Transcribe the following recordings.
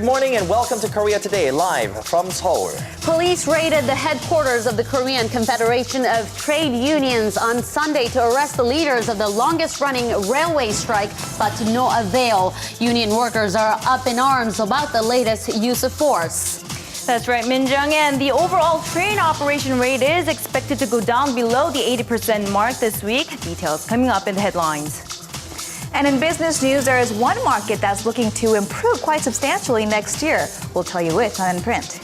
morning and welcome to Korea Today, live from Seoul. Police raided the headquarters of the Korean Confederation of Trade Unions on Sunday to arrest the leaders of the longest-running railway strike, but to no avail. Union workers are up in arms about the latest use of force. That's right, Min-jung, and the overall train operation rate is expected to go down below the 80% mark this week. Details coming up in the headlines. And in business news, there is one market that's looking to improve quite substantially next year. We'll tell you which on Print.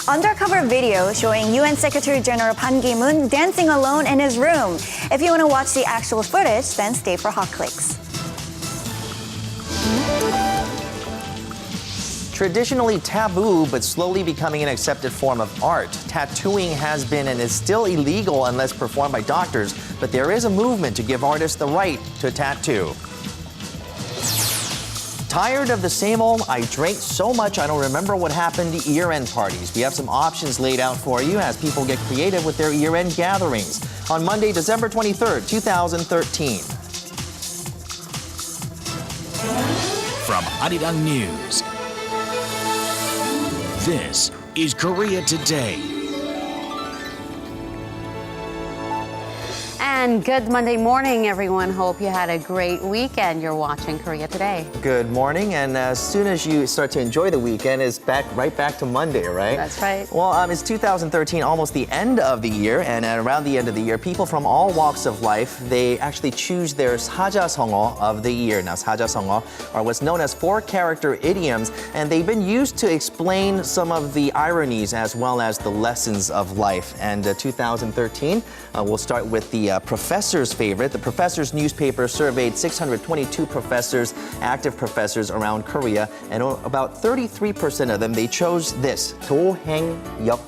Undercover video showing UN Secretary General Ban Ki-moon dancing alone in his room. If you want to watch the actual footage, then stay for hot clicks. Traditionally taboo, but slowly becoming an accepted form of art. Tattooing has been and is still illegal unless performed by doctors, but there is a movement to give artists the right to tattoo. Tired of the same old, I drank so much I don't remember what happened to year-end parties. We have some options laid out for you as people get creative with their year-end gatherings. On Monday, December 23rd, 2013. From Arirang News, this is Korea Today. And good Monday morning, everyone. Hope you had a great weekend. You're watching Korea Today. Good morning, and as soon as you start to enjoy the weekend, it's right back to Monday, right? That's right. Well, it's 2013, almost the end of the year, and around the end of the year, people from all walks of life, they actually choose their 사자성어 of the year. Now, 사자성어 are what's known as four-character idioms, and they've been used to explain some of the ironies as well as the lessons of life. And 2013, we'll start with the professor's favorite. The professor's newspaper surveyed 622 professors, active professors around Korea, and about 33% of them, they chose this, 도행역시.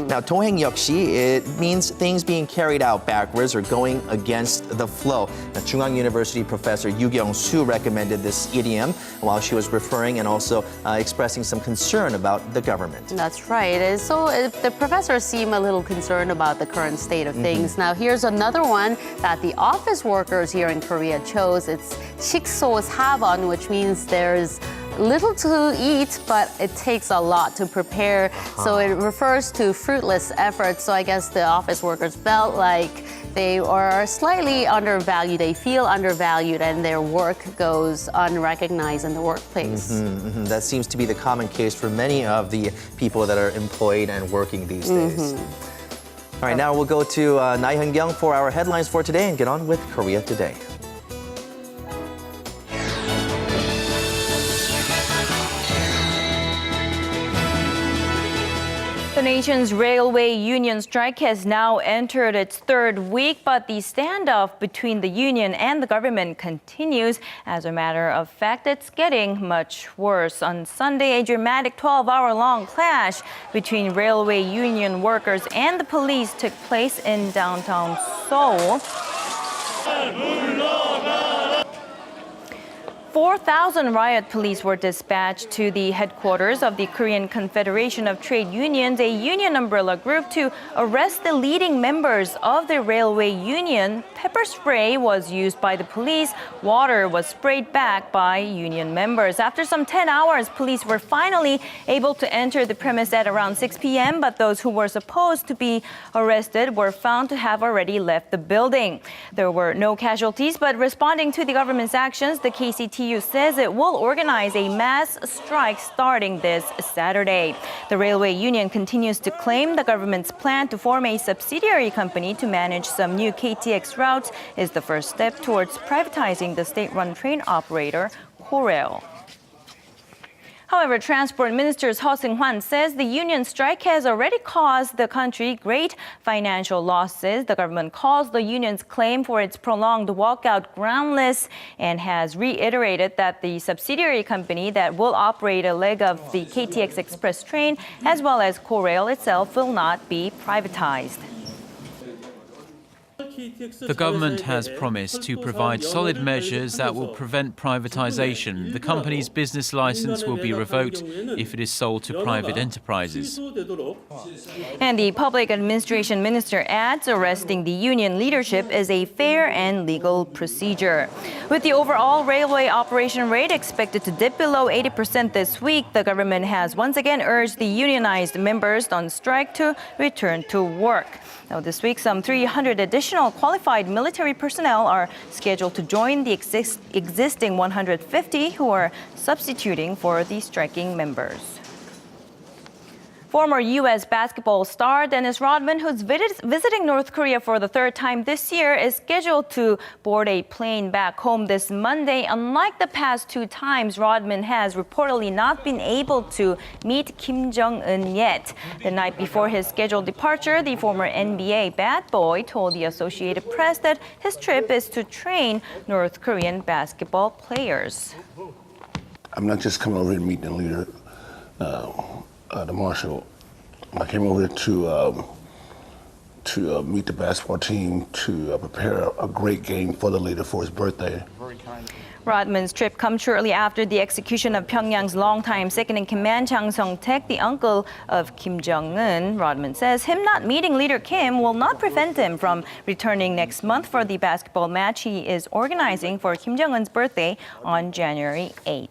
Now, 도행역시, it means things being carried out backwards or going against the flow. Now, Jung-gu University professor Jung-gu recommended this idiom while she was referring and also expressing some concern about the government. That's right. So the professors seem a little concerned about the current state of things. Now, here's another one that the office workers here in Korea chose. It's 식소사번, which means there's little to eat, but it takes a lot to prepare. So it refers to fruitless efforts. So I guess the office workers felt like they are slightly undervalued. They feel undervalued and their work goes unrecognized in the workplace. That seems to be the common case for many of the people that are employed and working these days. All right, now we'll go to Nai Hyun-kyung for our headlines for today and get on with Korea Today. The nation's railway union strike has now entered its third week, but the standoff between the union and the government continues. As a matter of fact, it's getting much worse. On Sunday, a dramatic 12-hour-long clash between railway union workers and the police took place in downtown Seoul. 4,000 riot police were dispatched to the headquarters of the Korean Confederation of Trade Unions, a union umbrella group, to arrest the leading members of the railway union. Pepper spray was used by the police. Water was sprayed back by union members. After some 10 hours, police were finally able to enter the premise at around 6 p.m., but those who were supposed to be arrested were found to have already left the building. There were no casualties, but responding to the government's actions, the KCTU says it will organize a mass strike starting this Saturday. The railway union continues to claim the government's plan to form a subsidiary company to manage some new KTX routes is the first step towards privatizing the state-run train operator, Korail. However, Transport Minister Seo Seung-hwan says the union strike has already caused the country great financial losses. The government calls the union's claim for its prolonged walkout groundless and has reiterated that the subsidiary company that will operate a leg of the KTX express train, as well as Korail itself, will not be privatized. The government has promised to provide solid measures that will prevent privatization. The company's business license will be revoked if it is sold to private enterprises. And the Public Administration Minister adds arresting the union leadership is a fair and legal procedure. With the overall railway operation rate expected to dip below 80% this week, the government has once again urged the unionized members on strike to return to work. Now, this week, some 300 additional qualified military personnel are scheduled to join the existing 150 who are substituting for the striking members. Former U.S. basketball star Dennis Rodman, who's visiting North Korea for the third time this year, is scheduled to board a plane back home this Monday. Unlike the past two times, Rodman has reportedly not been able to meet Kim Jong-un yet. The night before his scheduled departure, the former NBA bad boy told the Associated Press that his trip is to train North Korean basketball players. I'm not just coming over here and meeting the leader. The marshal. I came over to meet the basketball team to prepare a great game for the leader for his birthday. Rodman's trip comes shortly after the execution of Pyongyang's longtime second-in-command Chang Song-taek, the uncle of Kim Jong-un. Rodman says him not meeting leader Kim will not prevent him from returning next month for the basketball match he is organizing for Kim Jong-un's birthday on January 8th.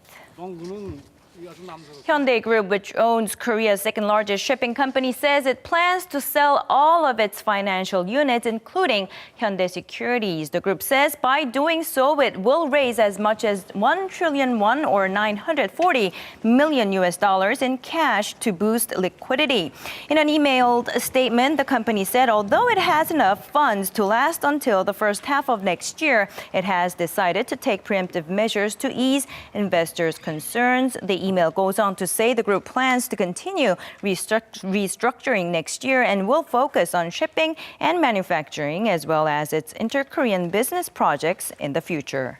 Hyundai Group, which owns Korea's second-largest shipping company, says it plans to sell all of its financial units, including Hyundai Securities. The group says by doing so, it will raise as much as 1 trillion won or $940 million in cash to boost liquidity. In an emailed statement, the company said although it has enough funds to last until the first half of next year, it has decided to take preemptive measures to ease investors' concerns. The email goes on to say the group plans to continue restructuring next year and will focus on shipping and manufacturing as well as its inter-Korean business projects in the future.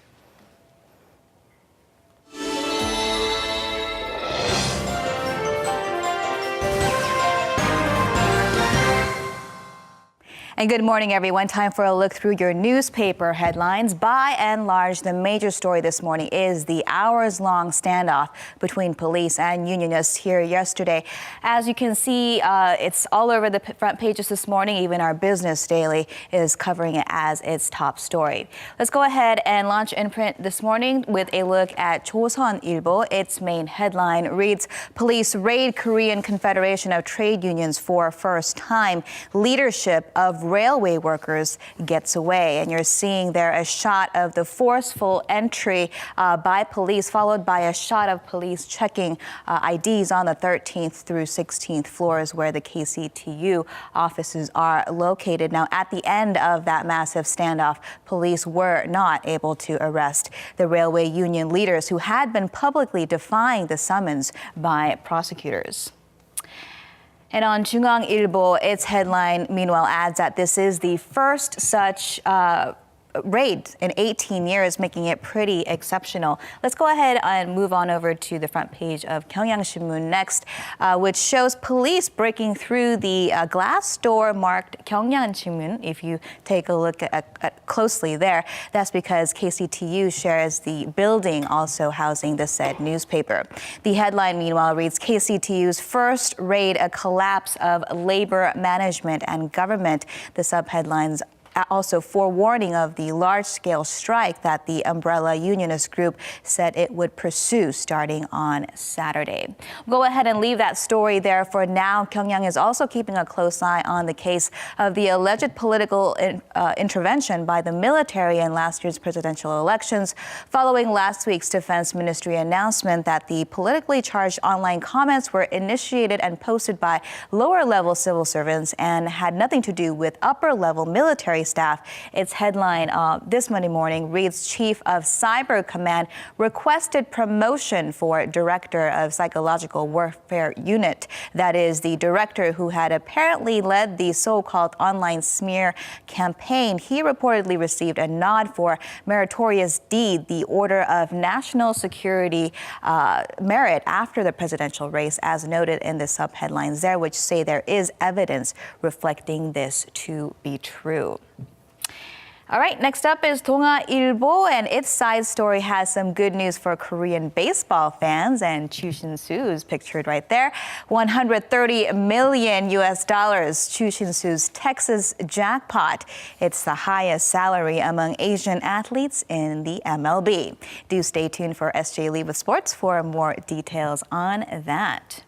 And good morning, everyone. Time for a look through your newspaper headlines. By and large, the major story this morning is the hours-long standoff between police and unionists here yesterday. As you can see, it's all over the front pages this morning. Even our Business Daily is covering it as its top story. Let's go ahead and launch in print this morning with a look at Joseon-ilbo. Its main headline reads, Police raid Korean Confederation of Trade Unions for first time. Leadership of railway workers gets away. And you're seeing there a shot of the forceful entry by police, followed by a shot of police checking IDs on the 13th through 16th floors where the KCTU offices are located. Now, at the end of that massive standoff, police were not able to arrest the railway union leaders who had been publicly defying the summons by prosecutors. And on Jung-gu, its headline, meanwhile, adds that this is the first such raid in 18 years, making it pretty exceptional. Let's go ahead and move on over to the front page of Gyeongyang Shinmun next, which shows police breaking through the glass door marked Gyeongyang Shinmun. If you take a look at closely there, that's because KCTU shares the building also housing the said newspaper. The headline, meanwhile, reads KCTU's first raid, a collapse of labor management and government. The subheadlines also forewarning of the large-scale strike that the umbrella unionist group said it would pursue starting on Saturday. We'll go ahead and leave that story there for now. Gyeongyang is also keeping a close eye on the case of the alleged political intervention by the military in last year's presidential elections, following last week's Defense Ministry announcement that the politically charged online comments were initiated and posted by lower-level civil servants and had nothing to do with upper-level military staff. Its headline this Monday morning reads, Chief of Cyber Command requested promotion for Director of Psychological Warfare Unit. That is the director who had apparently led the so-called online smear campaign. He reportedly received a nod for meritorious deed, the Order of National Security merit after the presidential race, as noted in the subheadlines there, which say there is evidence reflecting this to be true. All right, next up is 동아일보, and its side story has some good news for Korean baseball fans, and Chu Shin-soo is pictured right there. $130 million. Chu Shin-soo's Texas jackpot. It's the highest salary among Asian athletes in the MLB. Do stay tuned for SJ Lee with Sports for more details on that.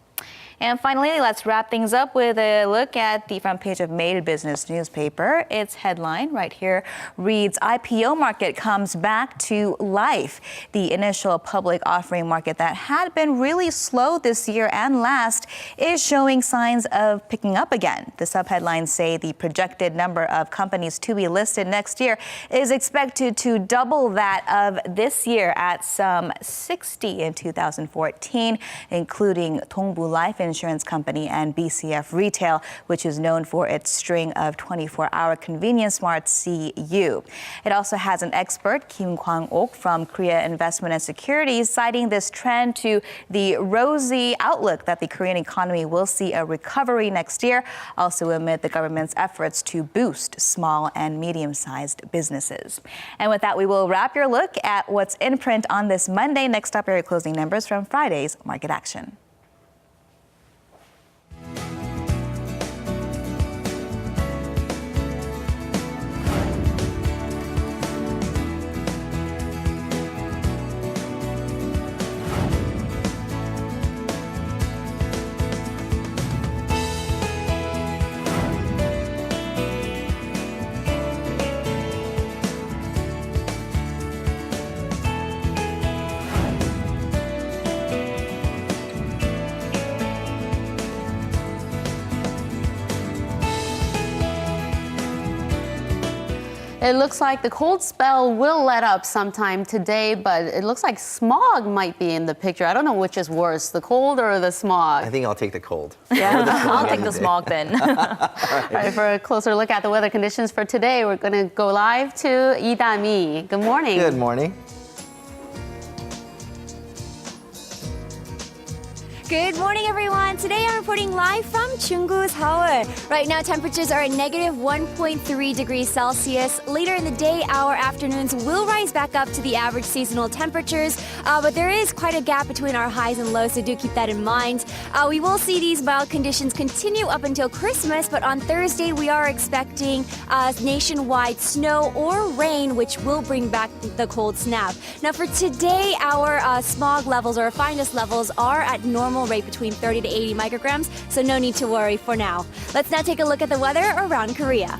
And finally, let's wrap things up with a look at the front page of Mail Business newspaper. Its headline right here reads, IPO market comes back to life. The initial public offering market that had been really slow this year and last is showing signs of picking up again. The subheadlines say the projected number of companies to be listed next year is expected to double that of this year at some 60 in 2014, including Dongbu Life Insurance Company and BCF Retail, which is known for its string of 24-hour convenience marts, CU. It also has an expert, Kim Kwang-ok from Korea Investment and Securities, citing this trend to the rosy outlook that the Korean economy will see a recovery next year, also amid the government's efforts to boost small and medium-sized businesses. And with that, we will wrap your look at what's in print on this Monday. Next up are your closing numbers from Friday's market action. It looks like the cold spell will let up sometime today, but it looks like smog might be in the picture. I don't know which is worse, the cold or the smog. I think I'll take the cold. Yeah, I'll take the smog then. All right, for a closer look at the weather conditions for today, we're going to go live to Lee Da-mi. Good morning. Good morning. Good morning, everyone. Today I'm reporting live from Jung-gu, Seoul. Right now, temperatures are at negative 1.3 degrees Celsius. Later in the day, our afternoons will rise back up to the average seasonal temperatures, but there is quite a gap between our highs and lows, so do keep that in mind. We will see these mild conditions continue up until Christmas, but on Thursday, we are expecting nationwide snow or rain, which will bring back the cold snap. Now, for today, our smog levels or finest levels are at normal rate between 30 to 80 micrograms, so no need to worry for now. Let's now take a look at the weather around Korea.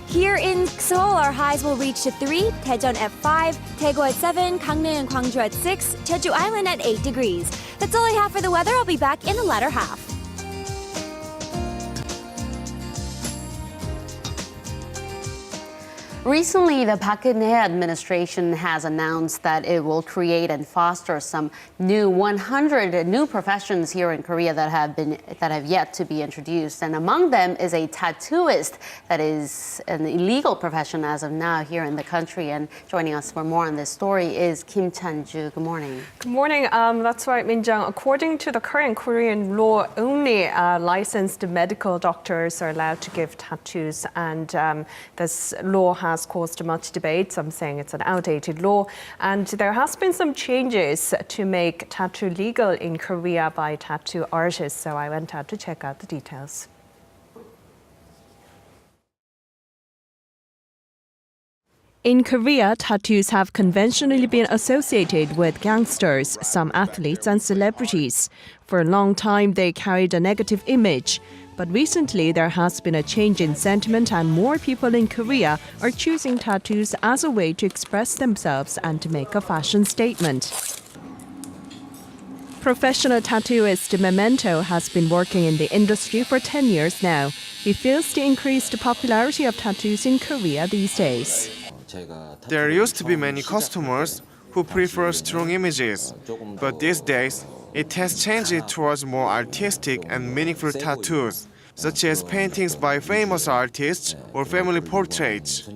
Here in Seoul, our highs will reach to 3, Daejeon at 5, Daegu at 7, Gangneung and Gwangju at 6, Jeju Island at 8 degrees. That's all I have for the weather. I'll be back in the latter half. Recently, the Park Geun-hye administration has announced that it will create and foster some 100 new professions here in Korea that have yet to be introduced. And among them is a tattooist that is an illegal profession as of now here in the country. And joining us for more on this story is Kim Chan-ju. Good morning. Good morning. That's right, Min-jung. According to the current Korean law, only licensed medical doctors are allowed to give tattoos, and this law has caused much debate. Some saying it's an outdated law, and there has been some changes to make tattoo legal in Korea by tattoo artists. So I went out to check out the details. In Korea, tattoos have conventionally been associated with gangsters, some athletes and celebrities. For a long time, they carried a negative image. But recently, there has been a change in sentiment, and more people in Korea are choosing tattoos as a way to express themselves and to make a fashion statement. Professional tattooist Memento has been working in the industry for 10 years now. He feels the increased popularity of tattoos in Korea these days. There used to be many customers who prefer strong images, but these days, it has changed towards more artistic and meaningful tattoos, such as paintings by famous artists or family portraits.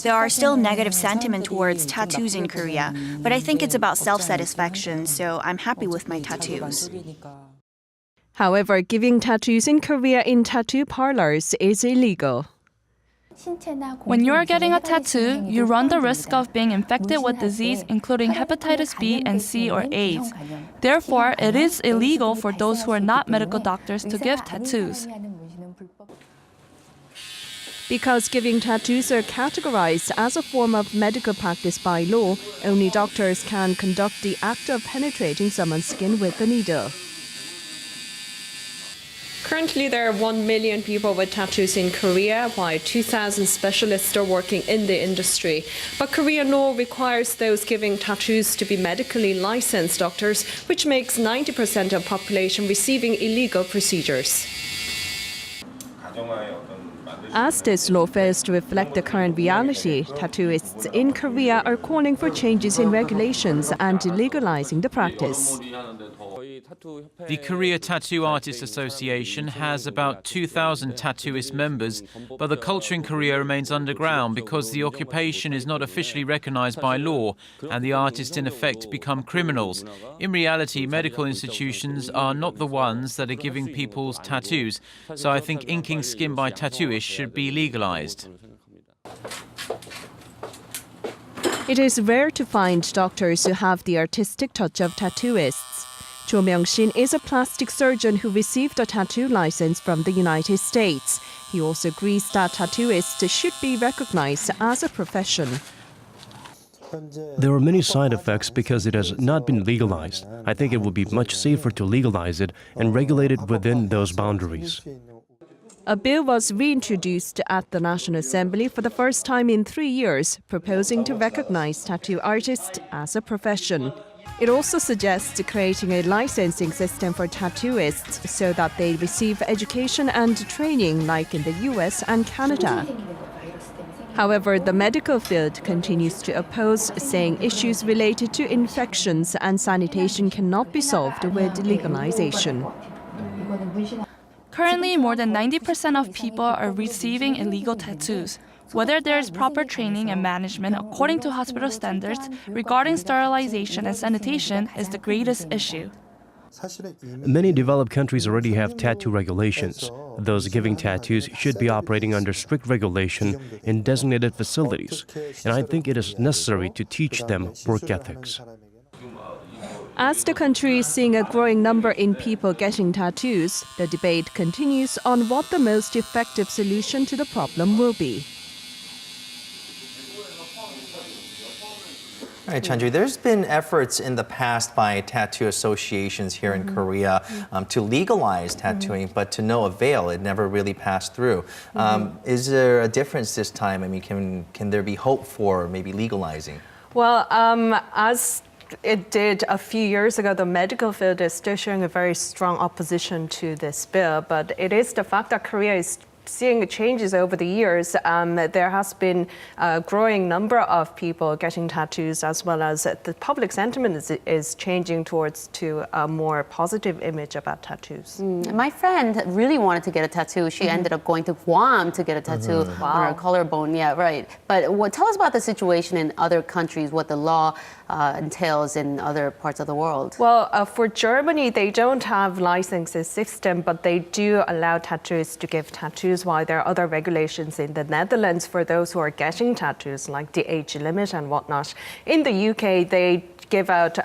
There are still negative sentiment towards tattoos in Korea, but I think it's about self-satisfaction, so I'm happy with my tattoos. However, giving tattoos in Korea in tattoo parlors is illegal. When you're getting a tattoo, you run the risk of being infected with disease including hepatitis B and C or AIDS. Therefore, it is illegal for those who are not medical doctors to give tattoos. Because giving tattoos are categorized as a form of medical practice by law, only doctors can conduct the act of penetrating someone's skin with a needle. Currently, there are 1 million people with tattoos in Korea, while 2,000 specialists are working in the industry. But Korean law requires those giving tattoos to be medically licensed doctors, which makes 90% of population receiving illegal procedures. As this law fails to reflect the current reality, tattooists in Korea are calling for changes in regulations and legalizing the practice. The Korea Tattoo Artists Association has about 2,000 tattooist members, but the culture in Korea remains underground because the occupation is not officially recognized by law and the artists in effect become criminals. In reality, medical institutions are not the ones that are giving people tattoos, so I think inking skin by tattooists should be legalized. It is rare to find doctors who have the artistic touch of tattooists. Cho Myung-shin is a plastic surgeon who received a tattoo license from the United States. He also agrees that tattooists should be recognized as a profession. There are many side effects because it has not been legalized. I think it would be much safer to legalize it and regulate it within those boundaries. A bill was reintroduced at the National Assembly for the first time in 3 years, proposing to recognize tattoo artists as a profession. It also suggests creating a licensing system for tattooists so that they receive education and training like in the US and Canada. However, the medical field continues to oppose, saying issues related to infections and sanitation cannot be solved with legalization. Currently, more than 90% of people are receiving illegal tattoos. Whether there is proper training and management according to hospital standards regarding sterilization and sanitation is the greatest issue. Many developed countries already have tattoo regulations. Those giving tattoos should be operating under strict regulation in designated facilities, and I think it is necessary to teach them work ethics. As the country is seeing a growing number in people getting tattoos, the debate continues on what the most effective solution to the problem will be. All right, Chunju, there's been efforts in the past by tattoo associations here in Korea to legalize tattooing, but to no avail. It never really passed through. Is there a difference this time? I mean, can there be hope for maybe legalizing? Well, as it did a few years ago, the medical field is still showing a very strong opposition to this bill, but it is the fact that Korea is seeing changes over the years. There has been a growing number of people getting tattoos, as well as the public sentiment is changing towards to a more positive image about tattoos. My friend really wanted to get a tattoo. She ended up going to Guam to get a tattoo on her collarbone. Yeah, right. But tell us about the situation in other countries, what the law entails in other parts of the world. Well, for Germany, they don't have licensing system, but they do allow tattooists to give tattoos, while there are other regulations in the Netherlands for those who are getting tattoos, like the age limit and whatnot. In the UK, they give out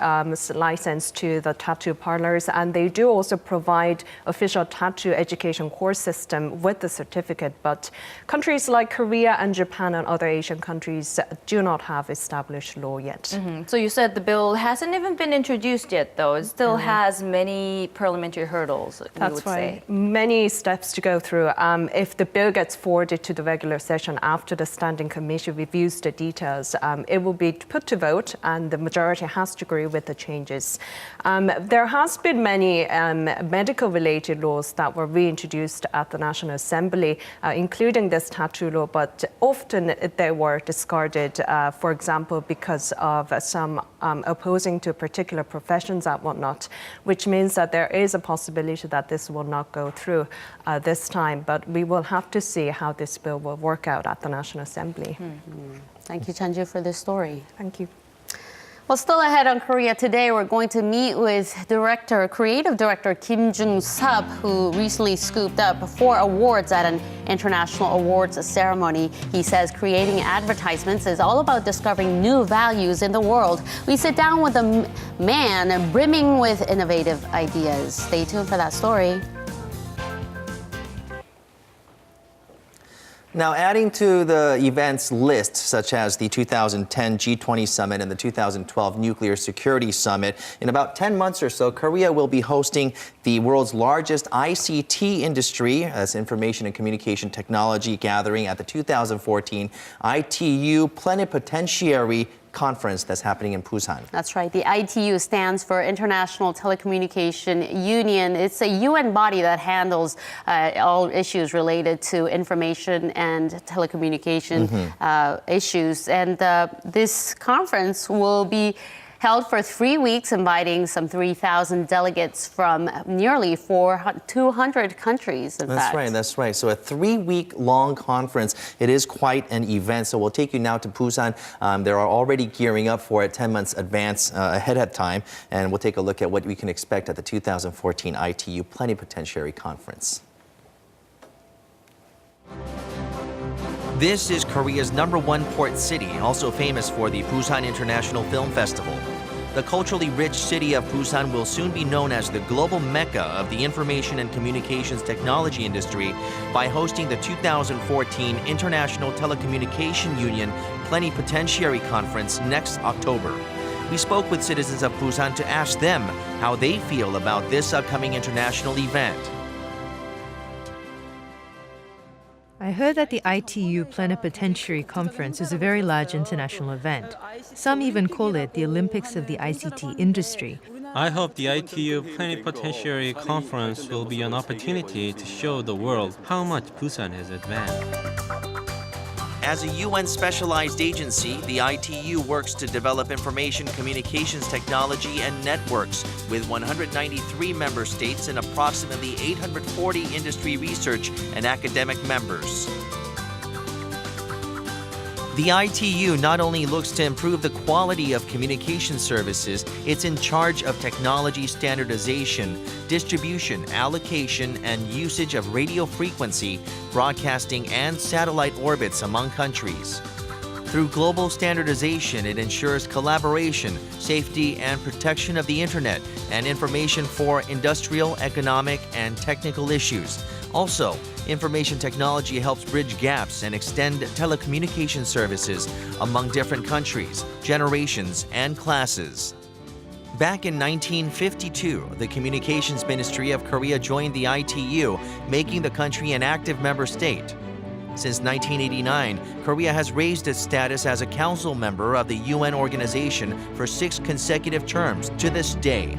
license to the tattoo parlors, and they do also provide official tattoo education course system with the certificate. But countries like Korea and Japan and other Asian countries do not have established law yet. So you said the bill hasn't even been introduced yet, though. It still has many parliamentary hurdles, That's right. Many steps to go through. If the bill gets forwarded to the regular session after the Standing Committee reviews the details, it will be put to vote, and the majority has to agree with the changes. There has been many medical-related laws that were reintroduced at the National Assembly, including this tattoo law, but often they were discarded, for example, because of some opposing to particular professions and whatnot, which means that there is a possibility that this will not go through this time. But we will have to see how this bill will work out at the National Assembly. Thank you, Chanju, for this story. Thank you. Well, still ahead on Korea Today, we're going to meet with creative director Kim Jong-sup, who recently scooped up 4 awards at an international awards ceremony. He says creating advertisements is all about discovering new values in the world. We sit down with a man brimming with innovative ideas. Stay tuned for that story. Now, adding to the events list, such as the 2010 G20 Summit and the 2012 Nuclear Security Summit, in about 10 months or so, Korea will be hosting the world's largest ICT industry, that's Information and Communication Technology, gathering at the 2014 ITU Plenipotentiary Conference that's happening in Busan. That's right. The ITU stands for International Telecommunication Union. It's a UN body that handles all issues related to information and telecommunication issues. And this conference will be held for 3 weeks, inviting some 3,000 delegates from nearly 200 countries, in fact. That's right. So a 3-week-long conference. It is quite an event. So we'll take you now to Busan. They are already gearing up for it 10 months ahead of time. And we'll take a look at what we can expect at the 2014 ITU Plenipotentiary Conference. This is Korea's #1 port city, also famous for the Busan International Film Festival. The culturally rich city of Busan will soon be known as the global mecca of the information and communications technology industry by hosting the 2014 International Telecommunication Union Plenipotentiary Conference next October. We spoke with citizens of Busan to ask them how they feel about this upcoming international event. I heard that the ITU Plenipotentiary Conference is a very large international event. Some even call it the Olympics of the ICT industry. I hope the ITU Plenipotentiary Conference will be an opportunity to show the world how much Busan has advanced. As a UN specialized agency, the ITU works to develop information communications technology and networks with 193 member states and approximately 840 industry research and academic members. The ITU not only looks to improve the quality of communication services, it's in charge of technology standardization, distribution, allocation, and usage of radio frequency, broadcasting, and satellite orbits among countries. Through global standardization, it ensures collaboration, safety, and protection of the Internet and information for industrial, economic, and technical issues. Also, information technology helps bridge gaps and extend telecommunication services among different countries, generations, and classes. Back in 1952, the Communications Ministry of Korea joined the ITU, making the country an active member state. Since 1989, Korea has raised its status as a council member of the UN organization for 6 consecutive terms to this day.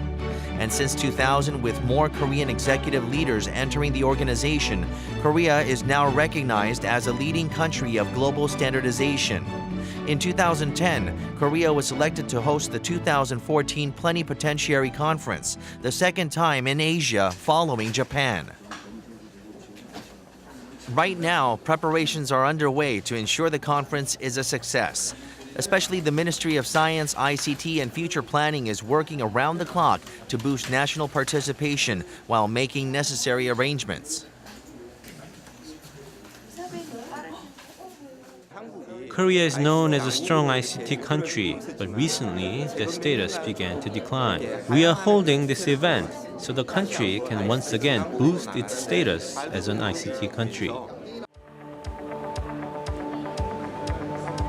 And since 2000, with more Korean executive leaders entering the organization, Korea is now recognized as a leading country of global standardization. In 2010, Korea was selected to host the 2014 Plenipotentiary Conference, the second time in Asia following Japan. Right now, preparations are underway to ensure the conference is a success. Especially the Ministry of Science, ICT, and Future Planning is working around the clock to boost national participation while making necessary arrangements. Korea is known as a strong ICT country, but recently the status began to decline. We are holding this event so the country can once again boost its status as an ICT country.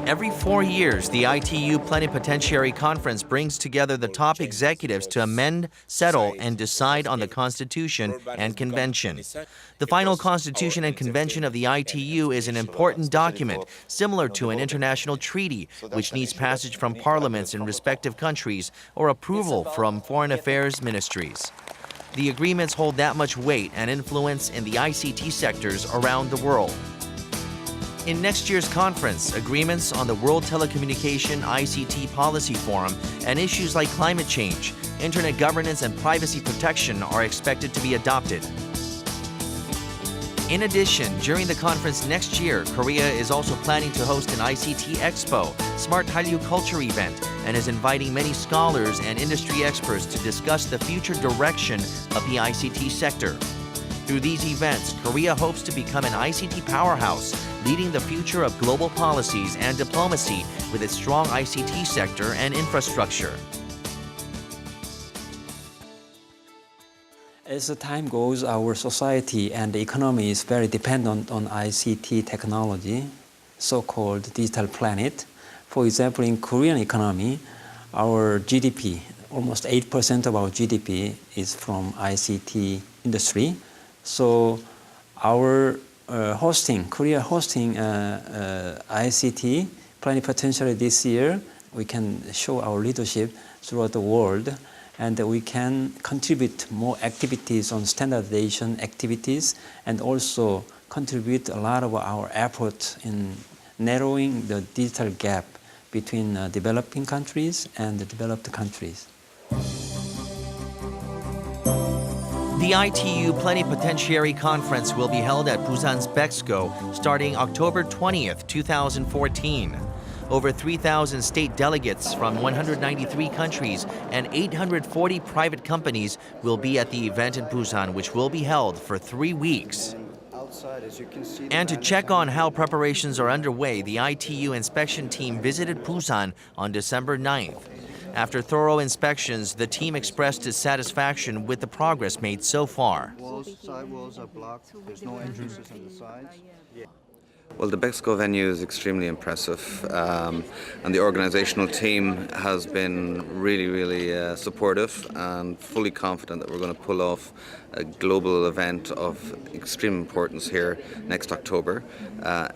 Every 4 years, the ITU Plenipotentiary Conference brings together the top executives to amend, settle, and decide on the Constitution and Convention. The final Constitution and Convention of the ITU is an important document, similar to an international treaty, which needs passage from parliaments in respective countries or approval from foreign affairs ministries. The agreements hold that much weight and influence in the ICT sectors around the world. In next year's conference, agreements on the World Telecommunication ICT Policy Forum and issues like climate change, internet governance, and privacy protection are expected to be adopted. In addition, during the conference next year, Korea is also planning to host an ICT Expo, Smart Hallyu Culture event, and is inviting many scholars and industry experts to discuss the future direction of the ICT sector. Through these events, Korea hopes to become an ICT powerhouse, leading the future of global policies and diplomacy with its strong ICT sector and infrastructure. As the time goes, our society and the economy is very dependent on ICT technology, so-called digital planet. For example, in Korean economy, our GDP, almost 8% of our GDP is from ICT industry. So our Korea hosting ICT plenipotentiary this year, we can show our leadership throughout the world, and we can contribute more activities on standardization activities, and also contribute a lot of our effort in narrowing the digital gap between developing countries and the developed countries. The ITU Plenipotentiary Conference will be held at Busan's Bexco starting October 20th, 2014. Over 3,000 state delegates from 193 countries and 840 private companies will be at the event in Busan, which will be held for 3 weeks. And to check on how preparations are underway, the ITU inspection team visited Busan on December 9th. After thorough inspections, the team expressed its satisfaction with the progress made so far. Sidewalls are blocked. There's no entrances on the sides. Well, the Bexco venue is extremely impressive, and the organizational team has been really supportive and fully confident that we're going to pull off a global event of extreme importance here next October.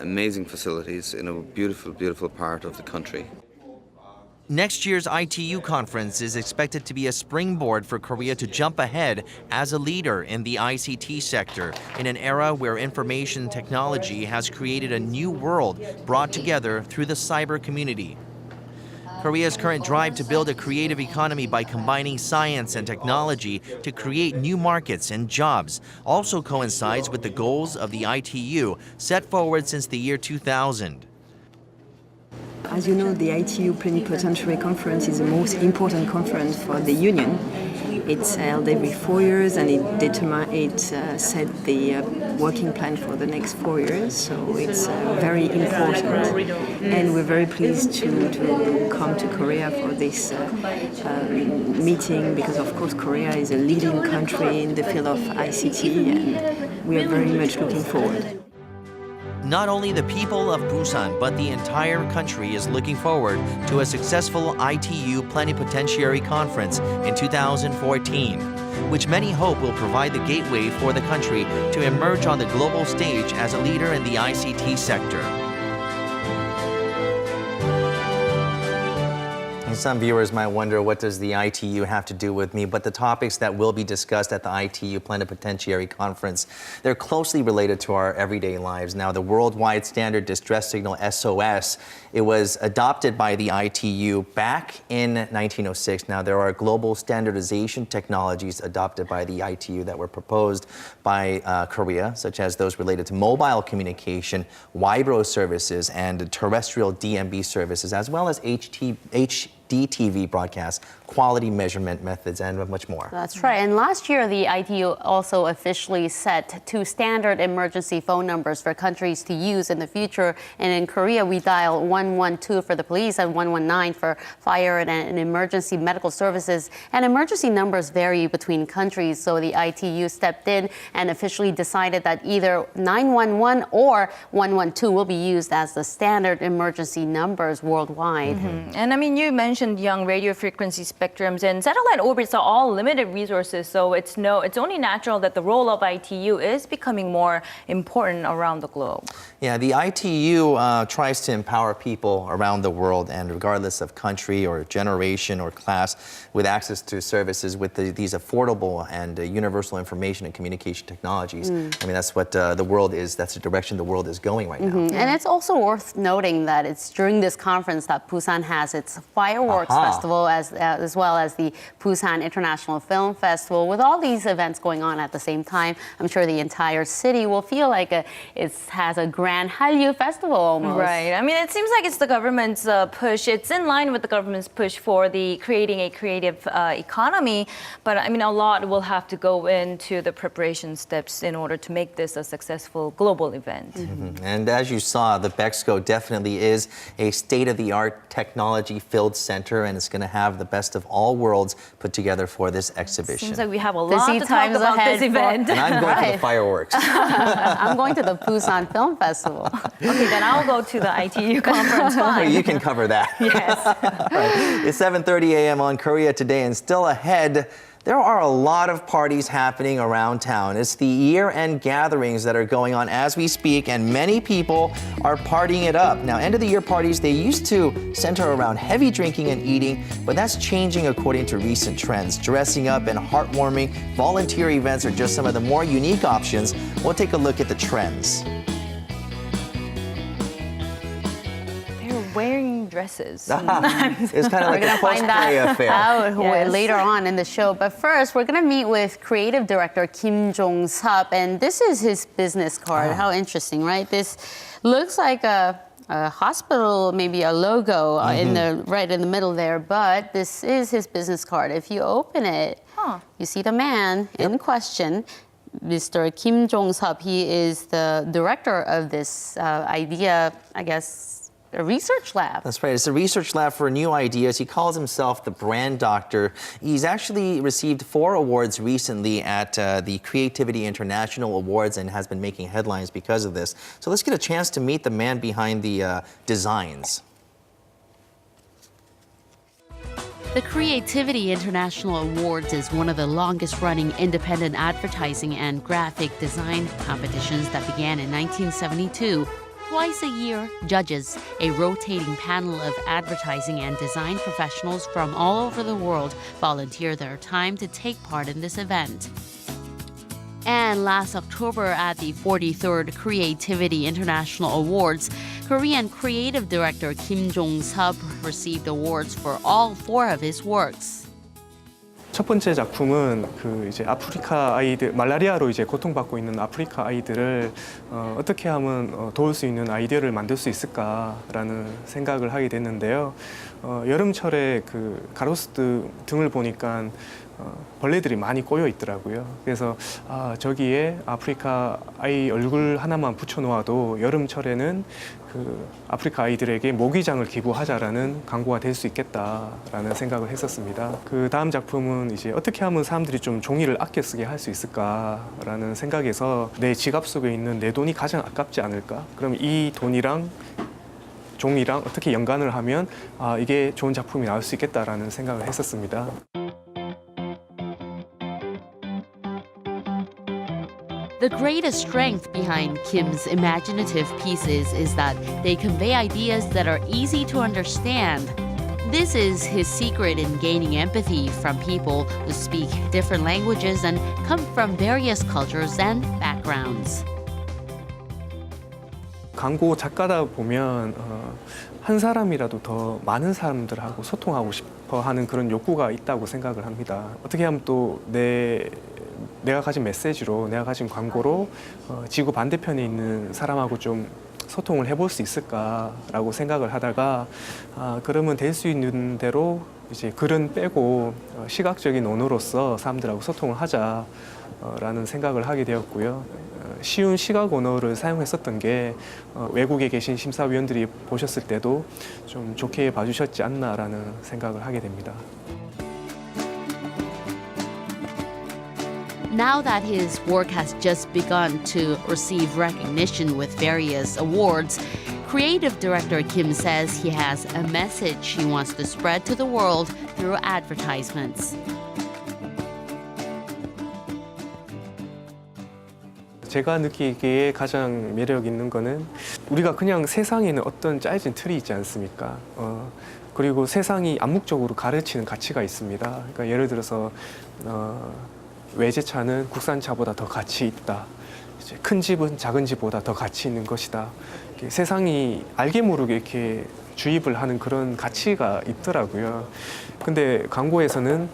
Amazing facilities in a beautiful part of the country. Next year's ITU conference is expected to be a springboard for Korea to jump ahead as a leader in the ICT sector in an era where information technology has created a new world brought together through the cyber community. Korea's current drive to build a creative economy by combining science and technology to create new markets and jobs also coincides with the goals of the ITU set forward since the year 2000. As you know, the ITU Plenipotentiary Conference is the most important conference for the Union. It's held every 4 years, and it set the working plan for the next 4 years. So it's very important, and we're very pleased to come to Korea for this meeting, because of course Korea is a leading country in the field of ICT, and we are very much looking forward. Not only the people of Busan, but the entire country is looking forward to a successful ITU Plenipotentiary Conference in 2014, which many hope will provide the gateway for the country to emerge on the global stage as a leader in the ICT sector. Some viewers might wonder, what does the ITU have to do with me? But the topics that will be discussed at the ITU Plenipotentiary Conference, they're closely related to our everyday lives. Now, the Worldwide Standard Distress Signal, SOS, it was adopted by the ITU back in 1906. Now, there are global standardization technologies adopted by the ITU that were proposed by Korea, such as those related to mobile communication, Wibro services, and terrestrial DMB services, as well as HDTV broadcasts, quality measurement methods, and much more. That's right. And last year, the ITU also officially set 2 standard emergency phone numbers for countries to use in the future. And in Korea, we dial 112 for the police and 119 for fire and emergency medical services. And emergency numbers vary between countries. So the ITU stepped in and officially decided that either 911 or 112 will be used as the standard emergency numbers worldwide. And I mean, you mentioned young radio frequency spectrums, and satellite orbits are all limited resources, so it's only natural that the role of ITU is becoming more important around the globe. Yeah, the ITU tries to empower people around the world, and regardless of country or generation or class, with access to services with these affordable and universal information and communication technologies. I mean, that's what the world is, that's the direction the world is going right now. And it's also worth noting that it's during this conference that Busan has its fireworks festival, as as well as the Busan International Film Festival. With all these events going on at the same time, I'm sure the entire city will feel like it has a grand Hallyu festival almost. Right. I mean, it seems like it's the government's push. It's in line with the government's push for creating a creative economy. But I mean, a lot will have to go into the preparation steps in order to make this a successful global event. Mm-hmm. And as you saw, the Bexco definitely is a state-of-the-art technology-filled center, and it's going to have the best of all worlds put together for this exhibition. Seems like we have a lot to talk about this event. And I'm going to the fireworks. I'm going to the Busan Film Festival. Okay, then I'll go to the ITU conference. Fine. You can cover that. Yes. Right. It's 7:30 a.m. on Korea Today, and still ahead, there are a lot of parties happening around town. It's the year-end gatherings that are going on as we speak, and many people are partying it up. Now, end-of-the-year parties, they used to center around heavy drinking and eating, but that's changing according to recent trends. Dressing up and heartwarming volunteer events are just some of the more unique options. We'll take a look at the trends. Wearing dresses. It's kind of like a cosplay affair. Out later on in the show. But first, we're going to meet with creative director Kim Jong-sup, and this is his business card. How interesting, right? This looks like a hospital, maybe a logo right in the middle there, but this is his business card. If you open it, you see the man in question. Mr. Kim Jong-sup, he is the director of this idea, I guess, a research lab. That's right. It's a research lab for new ideas. He calls himself the brand doctor. He's actually received 4 awards recently at the Creativity International Awards and has been making headlines because of this. So let's get a chance to meet the man behind the designs. The Creativity International Awards is one of the longest-running independent advertising and graphic design competitions that began in 1972. Twice a year, judges, a rotating panel of advertising and design professionals from all over the world, volunteer their time to take part in this event. And last October at the 43rd Creativity International Awards, Korean creative director Kim Jong-sup received awards for all 4 of his works. 첫 번째 작품은 이제 아프리카 아이들, 말라리아로 이제 고통받고 있는 아프리카 아이들을 어떻게 하면 도울 수 있는 아이디어를 만들 수 있을까라는 생각을 하게 됐는데요. 여름철에 가로수 등을 보니까 벌레들이 많이 꼬여 있더라고요. 그래서 저기에 아프리카 아이 얼굴 하나만 붙여 놓아도 여름철에는 아프리카 아이들에게 모기장을 기부하자라는 광고가 될 수 있겠다라는 생각을 했었습니다. 그 다음 작품은 이제 어떻게 하면 사람들이 좀 종이를 아껴 쓰게 할 수 있을까라는 생각에서 내 지갑 속에 있는 내 돈이 가장 아깝지 않을까? 그럼 이 돈이랑 종이랑 어떻게 연관을 하면 이게 좋은 작품이 나올 수 있겠다라는 생각을 했었습니다. The greatest strength behind Kim's imaginative pieces is that they convey ideas that are easy to understand. This is his secret in gaining empathy from people who speak different languages and come from various cultures and backgrounds. 광고 작가다 보면 한 사람이라도 더 많은 사람들하고 소통하고 싶어 하는 그런 욕구가 있다고 생각을 합니다. 어떻게 하면 또 내가 가진 메시지로, 내가 가진 광고로 지구 반대편에 있는 사람하고 좀 소통을 해볼 수 있을까라고 생각을 하다가 그러면 될 수 있는 대로 이제 글은 빼고 시각적인 언어로서 사람들하고 소통을 하자라는 생각을 하게 되었고요. 쉬운 시각 언어를 사용했었던 게 외국에 계신 심사위원들이 보셨을 때도 좀 좋게 봐주셨지 않나라는 생각을 하게 됩니다. Now that his work has just begun to receive recognition with various awards, creative director Kim says he has a message he wants to spread to the world through advertisements. 제가 느끼기에 가장 매력 있는 거는 우리가 그냥 세상에는 어떤 짜여진 틀이 있지 않습니까? 그리고 세상이 암묵적으로 가르치는 가치가 있습니다. 그러니까 예를 들어서 외제차는 국산차보다 더 가치 있다. 이제 큰 집은 작은 집보다 더 가치 있는 것이다. 세상이 알게 모르게 이렇게 주입을 하는 그런 가치가 있더라고요. 근데 광고에서는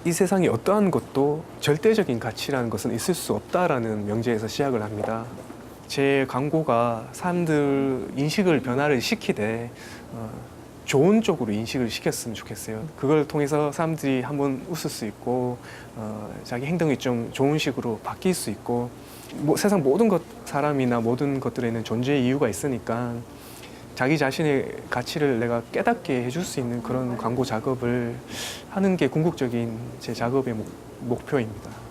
이 세상에 어떠한 것도 절대적인 가치라는 것은 있을 수 없다라는 명제에서 시작을 합니다. 제 광고가 사람들 인식을 변화를 시키되 좋은 쪽으로 인식을 시켰으면 좋겠어요. 그걸 통해서 사람들이 한번 웃을 수 있고 자기 행동이 좀 좋은 식으로 바뀔 수 있고 세상 모든 사람이나 모든 것들에는 존재의 이유가 있으니까 자기 자신의 가치를 내가 깨닫게 해줄 수 있는 그런 광고 작업을 하는 게 궁극적인 제 작업의 목표입니다.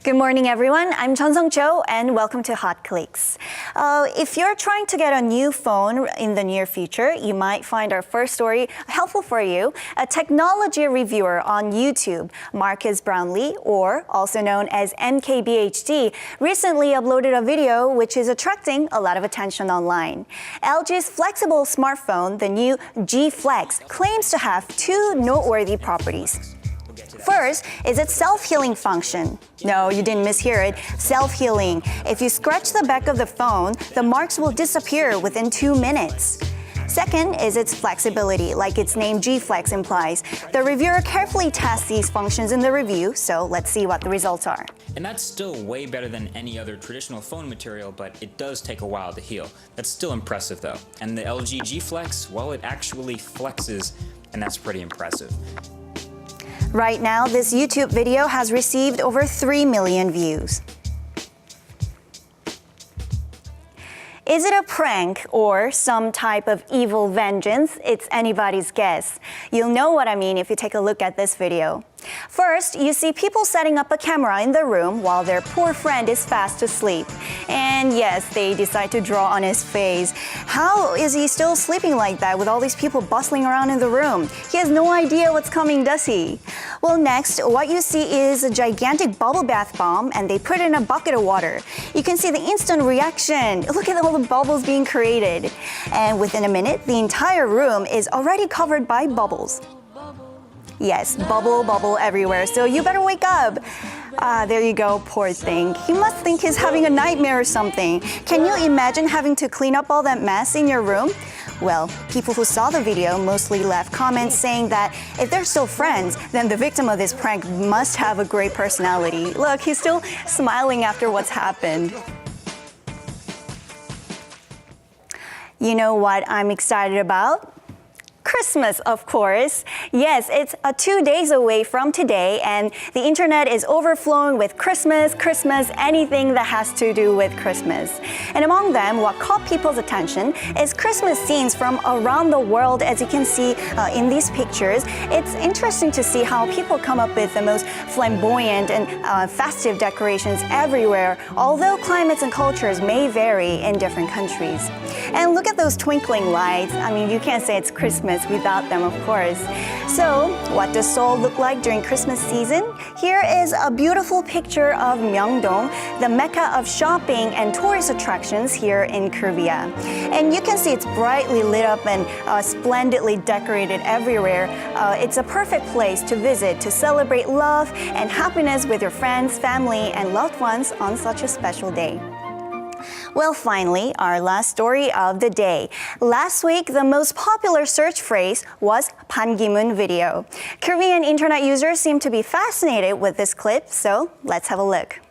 Good morning, everyone. I'm Jeonsung Cho, and welcome to Hot Clicks. If you're trying to get a new phone in the near future, you might find our first story helpful for you. A technology reviewer on YouTube, Marcus Brownlee, or also known as MKBHD, recently uploaded a video which is attracting a lot of attention online. LG's flexible smartphone, the new G Flex, claims to have two noteworthy properties. First is its self-healing function. No, you didn't mishear it. Self-healing. If you scratch the back of the phone, the marks will disappear within 2 minutes. Second is its flexibility, like its name G-Flex implies. The reviewer carefully tests these functions in the review, so let's see what the results are. And that's still way better than any other traditional phone material, but it does take a while to heal. That's still impressive though. And the LG G-Flex, well, it actually flexes, and that's pretty impressive. Right now, this YouTube video has received over 3 million views. Is it a prank or some type of evil vengeance? It's anybody's guess. You'll know what I mean if you take a look at this video. First, you see people setting up a camera in the room while their poor friend is fast asleep. And yes, they decide to draw on his face. How is he still sleeping like that with all these people bustling around in the room? He has no idea what's coming, does he? Well, next, what you see is a gigantic bubble bath bomb, and they put it in a bucket of water. You can see the instant reaction. Look at all the bubbles being created. And within a minute, the entire room is already covered by bubbles. Yes, bubble everywhere, so you better wake up. There you go, poor thing. He must think he's having a nightmare or something. Can you imagine having to clean up all that mess in your room? Well, people who saw the video mostly left comments saying that if they're still friends, then the victim of this prank must have a great personality. Look, he's still smiling after what's happened. You know what I'm excited about? Christmas, of course. Yes, it's 2 days away from today, and the internet is overflowing with Christmas, anything that has to do with Christmas. And among them, what caught people's attention is Christmas scenes from around the world, as you can see in these pictures. It's interesting to see how people come up with the most flamboyant and festive decorations everywhere, although climates and cultures may vary in different countries. And look at those twinkling lights. I mean, you can't say it's Christmas without them, of course. So, what does Seoul look like during Christmas season? Here is a beautiful picture of Myeongdong, the mecca of shopping and tourist attractions here in Korea. And you can see it's brightly lit up and splendidly decorated everywhere. It's a perfect place to visit to celebrate love and happiness with your friends, family, and loved ones on such a special day. Well, finally, our last story of the day. Last week, the most popular search phrase was Pan-gi-mun video. Korean internet users seem to be fascinated with this clip, so let's have a look.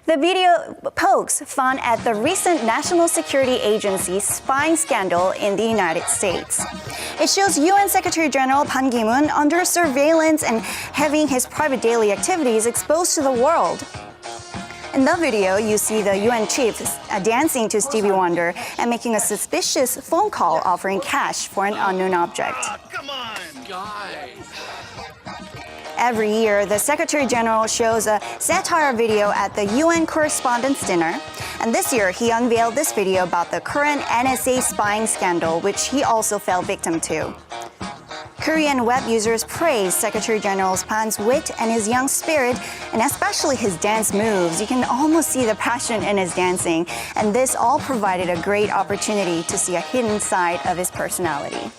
The video pokes fun at the recent National Security Agency spying scandal in the United States. It shows UN Secretary General Pan Ki-moon under surveillance and having his private daily activities exposed to the world. In the video, you see the UN chief dancing to Stevie Wonder and making a suspicious phone call offering cash for an unknown object. Come on, guys. Every year, the Secretary General shows a satire video at the UN Correspondents' Dinner. And this year, he unveiled this video about the current NSA spying scandal, which he also fell victim to. Korean web users praise Secretary General Pan's wit and his young spirit, and especially his dance moves. You can almost see the passion in his dancing, and this all provided a great opportunity to see a hidden side of his personality.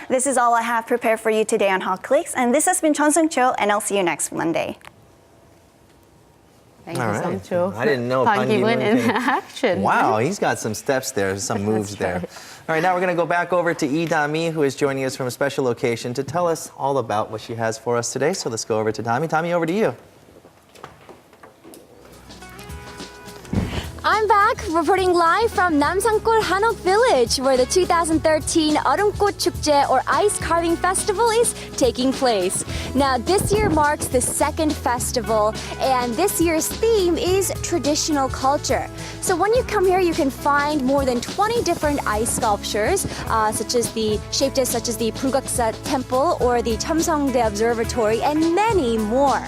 This is all I have prepared for you today on Hot Clicks, and this has been Chun Sung-cho, and I'll see you next Monday. Thank you, Sung-cho. I didn't know Pan Gi-moon Gi-moon in can- action. Wow, he's got some steps there, some moves there. All right, now we're going to go back over to Lee Dami, who is joining us from a special location to tell us all about what she has for us today. So let's go over to Dami. Dami, over to you. I'm back reporting live from Namsangol Hanok village, where the 2013 얼음꽃 축제 or Ice Carving Festival is taking place. Now, this year marks the second festival, and this year's theme is traditional culture. So when you come here, you can find more than 20 different ice sculptures, shaped such as the Pulgaksa Temple or the Chamseongdae Observatory, and many more.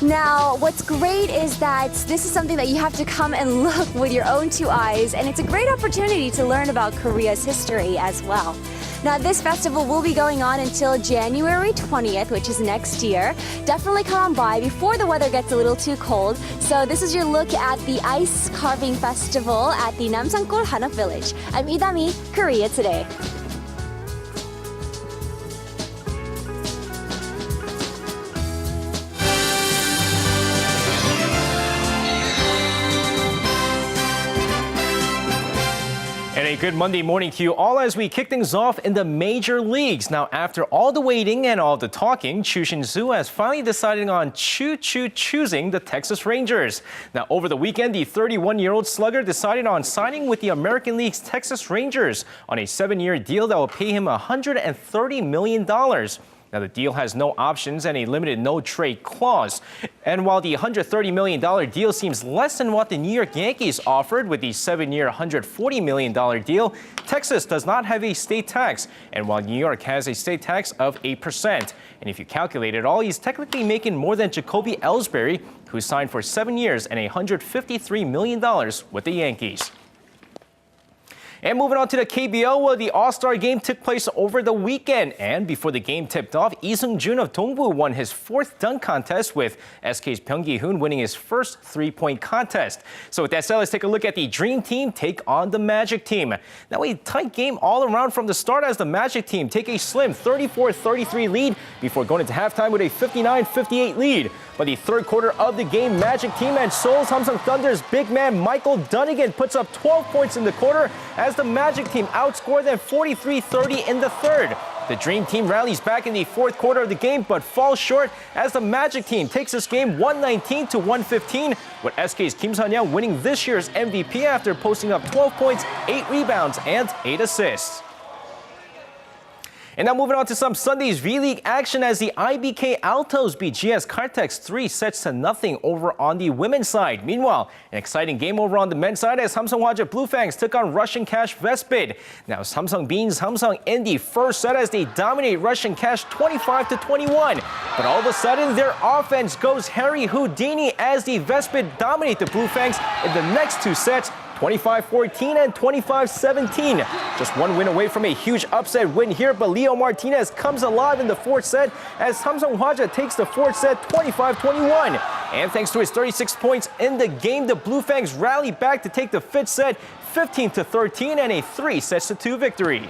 Now, what's great is that this is something that you have to come and look with your own two eyes, and it's a great opportunity to learn about Korea's history as well. Now, this festival will be going on until January 20th, which is next year. Definitely come on by before the weather gets a little too cold. So this is your look at the Ice Carving Festival at the Namsangol Hanok Village. I'm Idami, Korea Today. And a good Monday morning to you all as we kick things off in the major leagues. Now, after all the waiting and all the talking, Choo Shin-soo has finally decided on choosing the Texas Rangers. Now, over the weekend, the 31-year-old slugger decided on signing with the American League's Texas Rangers on a 7-year deal that will pay him $130 million. Now, the deal has no options and a limited no-trade clause. And while the $130 million deal seems less than what the New York Yankees offered with the 7-year $140 million deal, Texas does not have a state tax. And while New York has a state tax of 8%. And if you calculate it all, he's technically making more than Jacoby Ellsbury, who signed for 7 years and $153 million with the Yankees. And moving on to the KBO, where the All-Star game took place over the weekend. And before the game tipped off, Lee Seung-jun of Dongbu won his 4th dunk contest, with SK's Byung Gi-hoon winning his first 3-point contest. So with that said, let's take a look at the Dream Team take on the Magic Team. Now, a tight game all around from the start as the Magic Team take a slim 34-33 lead before going into halftime with a 59-58 lead. By the third quarter of the game, Magic Team and Seoul Samsung Thunder's big man Michael Dunnigan puts up 12 points in the quarter as the Magic Team outscored them 43-30 in the third. The Dream Team rallies back in the fourth quarter of the game but falls short as the Magic Team takes this game 119-115, with SK's Kim Sun-young winning this year's MVP after posting up 12 points, 8 rebounds, and 8 assists. And now moving on to some Sunday's V-League action as the IBK Altos beat GS Caltex 3-0 over on the women's side. Meanwhile, an exciting game over on the men's side as Samsung Hwaja Blue Fangs took on Russian Cash Vespid. Now Samsung beans Samsung in the first set as they dominate Russian Cash 25-21. But all of a sudden, their offense goes Harry Houdini as the Vespid dominate the Blue Fangs in the next 2 sets, 25-14 and 25-17. Just one win away from a huge upset win here, but Leo Martinez comes alive in the 4th set as Samsung Hwaja takes the 4th set 25-21. And thanks to his 36 points in the game, the Blue Fangs rally back to take the 5th set 15-13 and a 3-2 victory.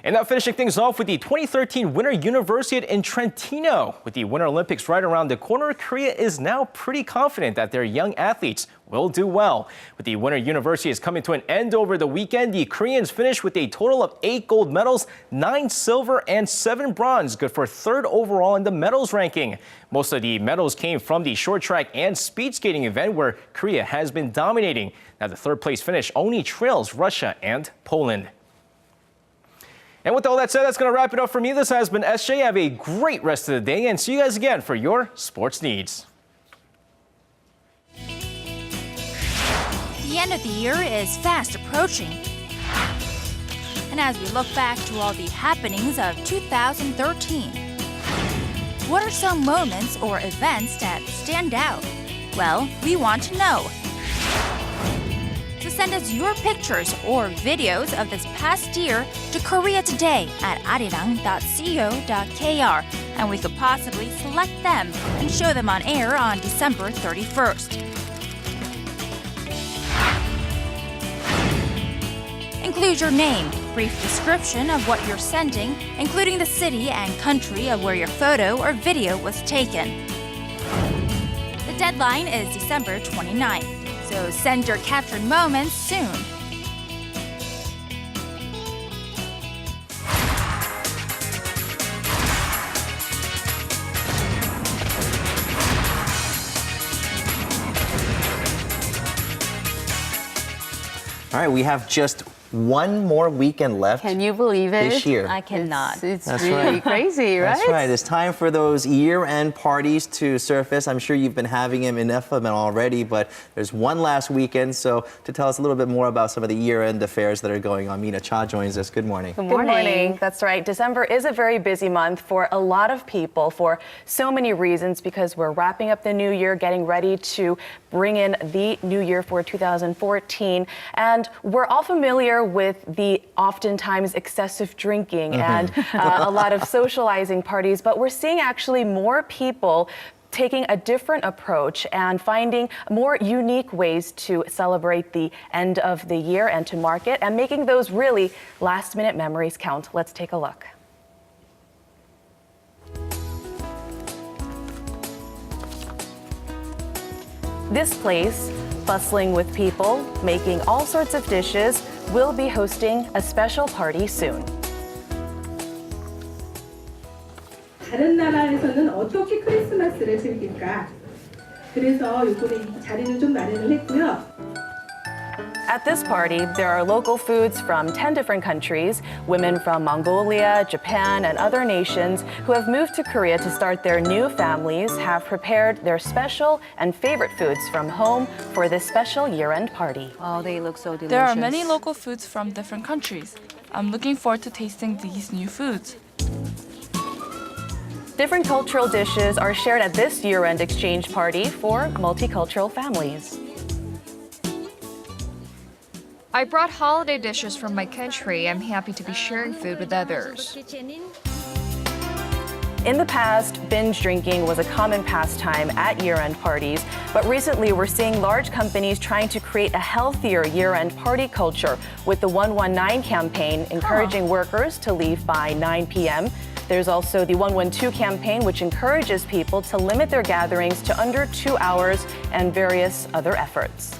And now finishing things off with the 2013 Winter Universiade in Trentino. With the Winter Olympics right around the corner, Korea is now pretty confident that their young athletes will do well. With the Winter Universiade coming to an end over the weekend, the Koreans finished with a total of 8 gold medals, 9 silver, and 7 bronze, good for 3rd overall in the medals ranking. Most of the medals came from the short track and speed skating event where Korea has been dominating. Now the 3rd place finish only trails Russia and Poland. And with all that said, that's going to wrap it up for me. This has been SJ. Have a great rest of the day and see you guys again for your sports needs. The end of the year is fast approaching. And as we look back to all the happenings of 2013, what are some moments or events that stand out? Well, we want to know. To send us your pictures or videos of this past year to Korea Today at arirang.co.kr, and we could possibly select them and show them on air on December 31st. Include your name, brief description of what you're sending, including the city and country of where your photo or video was taken. The deadline is December 29th, so send your captured moments soon. All right, we have just one more weekend left. Can you believe it? This year. I cannot. It's That's really right. crazy, right? That's right. It's time for those year-end parties to surface. I'm sure you've been having them enough of them already, but there's one last weekend. So to tell us a little bit more about some of the year-end affairs that are going on, Mina Cha joins us. Good morning. Good morning. That's right. December is a very busy month for a lot of people for so many reasons, because we're wrapping up the new year, getting ready to bring in the new year for 2014. And we're all familiar with the oftentimes excessive drinking and a lot of socializing parties, but we're seeing actually more people taking a different approach and finding more unique ways to celebrate the end of the year and to mark it and making those really last-minute memories count. Let's take a look. This place, bustling with people, making all sorts of dishes, will be hosting a special party soon. 다른 나라에서는 어떻게 크리스마스를 즐길까? 그래서 이번에 이 자리를 좀 마련을 했고요. At this party, there are local foods from 10 different countries, women from Mongolia, Japan, and other nations who have moved to Korea to start their new families have prepared their special and favorite foods from home for this special year-end party. Oh, they look so delicious. There are many local foods from different countries. I'm looking forward to tasting these new foods. Different cultural dishes are shared at this year-end exchange party for multicultural families. I brought holiday dishes from my country. I'm happy to be sharing food with others. In the past, binge drinking was a common pastime at year-end parties, but recently we're seeing large companies trying to create a healthier year-end party culture with the 119 campaign encouraging workers to leave by 9 p.m. There's also the 112 campaign, which encourages people to limit their gatherings to under 2 hours, and various other efforts.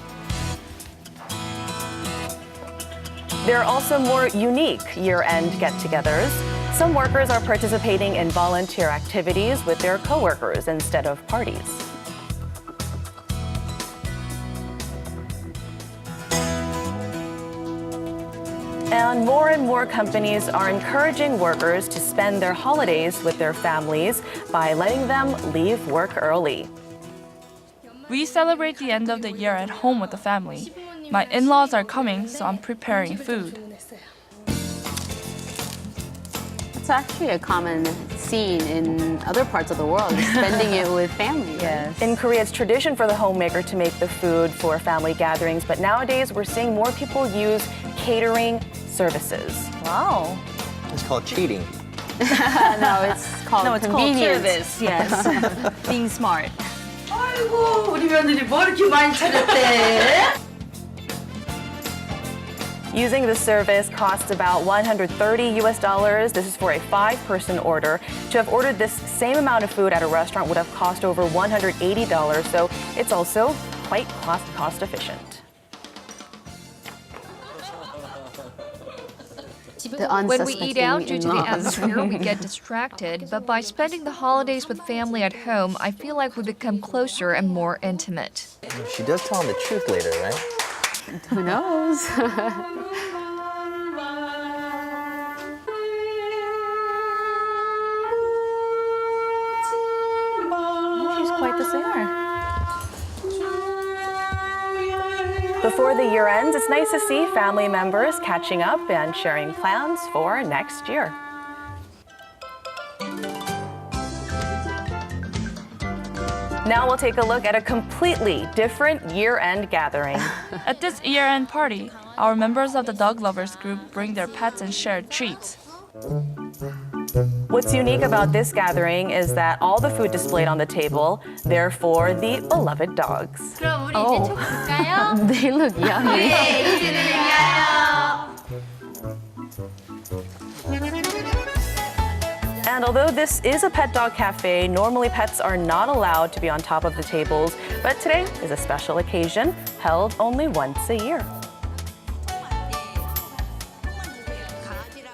There are also more unique year-end get-togethers. Some workers are participating in volunteer activities with their coworkers instead of parties. And more companies are encouraging workers to spend their holidays with their families by letting them leave work early. We celebrate the end of the year at home with the family. My in-laws are coming, so I'm preparing food. It's actually a common scene in other parts of the world, spending it with family. Yes. In Korea, it's tradition for the homemaker to make the food for family gatherings, but nowadays we're seeing more people use catering services. Wow. It's called cheating. No, it's called It's called convenience. service. Yes. Being smart. 아이고, 우리 며느리 뭐 이렇게 많이 차렸대? Using the service costs about $130. This is for a 5-person order. To have ordered this same amount of food at a restaurant would have cost over $180, so it's also quite cost efficient. When we eat out due to the atmosphere, we get distracted, but by spending the holidays with family at home, I feel like we become closer and more intimate. She does tell him the truth later, right? Who knows? She's quite the singer. Before the year ends, it's nice to see family members catching up and sharing plans for next year. Now we'll take a look at a completely different year-end gathering. At this year-end party, our members of the dog lovers group bring their pets and share treats. What's unique about this gathering is that all the food displayed on the table, they're for the beloved dogs. They look yummy. And although this is a pet dog cafe, normally pets are not allowed to be on top of the tables, but today is a special occasion held only once a year.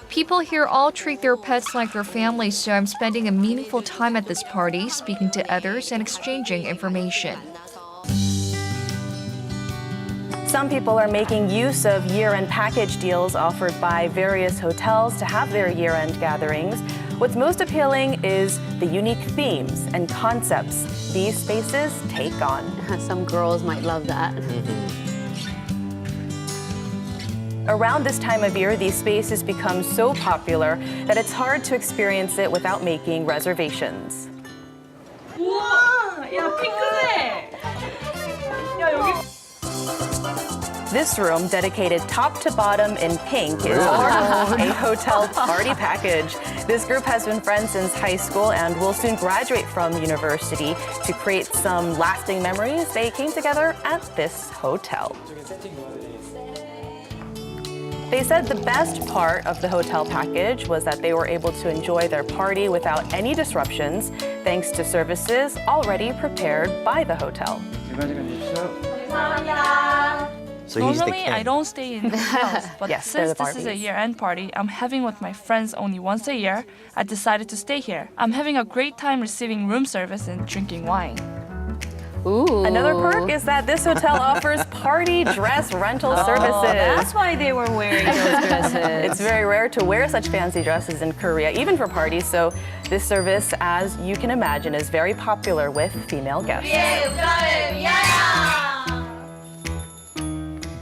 People here all treat their pets like their families, so I'm spending a meaningful time at this party, speaking to others and exchanging information. Some people are making use of year-end package deals offered by various hotels to have their year-end gatherings. What's most appealing is the unique themes and concepts these spaces take on. Some girls might love that. Around this time of year, these spaces become so popular that it's hard to experience it without making reservations. 우와! 야, 핑크색! 야, 여기 This room, dedicated top to bottom in pink, is part of a hotel party package. This group has been friends since high school and will soon graduate from university. To create some lasting memories, they came together at this hotel. They said the best part of the hotel package was that they were able to enjoy their party without any disruptions, thanks to services already prepared by the hotel. So he's the Normally, king. I don't stay in hotels, but Yes, they're since the this is a Barbies. year-end party I'm having with my friends only once a year, I decided to stay here. I'm having a great time receiving room service and drinking wine. Ooh. Another perk is that this hotel offers party dress rental services. That's why they were wearing those dresses. It's very rare to wear such fancy dresses in Korea, even for parties, so this service, as you can imagine, is very popular with female guests.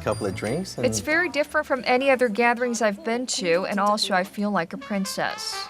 Couple of drinks. And It's very different from any other gatherings I've been to, and also I feel like a princess.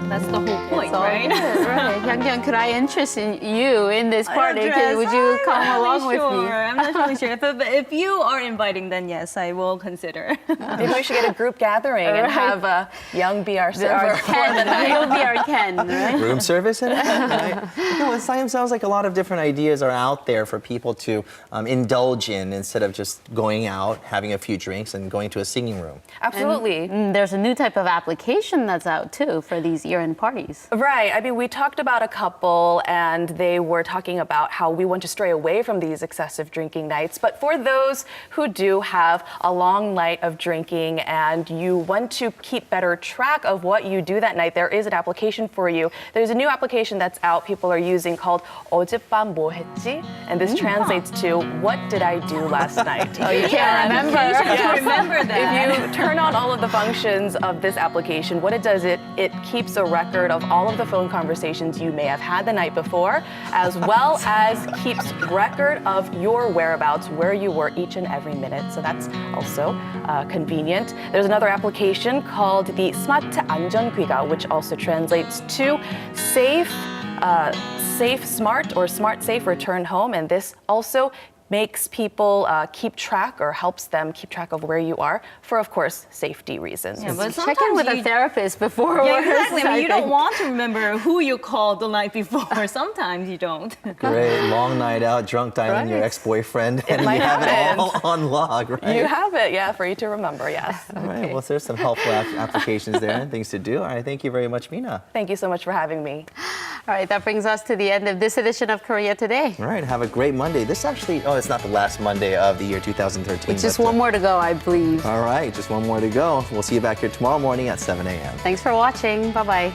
That's the whole point, It's all right? good, right. Hyungyun, could I interest you in this party? Would you come along with me? I'm not really sure. But if you are inviting, then yes, I will consider. Maybe we should get a group gathering and have Young be our server for the night. You'll be our Ken, right? room service in it? Right? Okay, well, it sounds like a lot of different ideas are out there for people to indulge in instead of just going out, having a few drinks, and going to a singing room. Absolutely. There's a new type of application that's out too for these year-end parties. Right. I mean, we talked about a couple, and they were talking about how we want to stray away from these excessive drinking nights. But for those who do have a long night of drinking and you want to keep better track of what you do that night, there is an application for you. There's a new application that's out people are using called 어젯밤 뭐 했지? And this translates to what did I do last night? Oh, you can't remember. Remember that. If you turn on all of the functions of this application, what it does, it keeps a record of all of the phone conversations you may have had the night before, as well as keeps record of your whereabouts, where you were each and every minute. So that's also convenient. There's another application called the 스마트 안전귀가, which also translates to safe, smart, or smart, safe return home. And this also makes people keep track, or helps them keep track of where you are for, of course, safety reasons. Yeah, but Check in with a therapist before. Yeah, exactly. I mean, you don't want to remember who you called the night before. Sometimes you don't. Great, long night out, drunk dialing your ex-boyfriend, and you might have it happen. all on log, right? You have it, yeah, for you to remember, yes. All right, well, there's some helpful applications there and things to do. All right, thank you very much, Mina. Thank you so much for having me. All right, that brings us to the end of this edition of Korea Today. All right, have a great Monday. This actually, it's not the last Monday of the year 2013. It's just one more to go, I believe. All right, just one more to go. We'll see you back here tomorrow morning at 7 a.m. Thanks for watching. Bye-bye.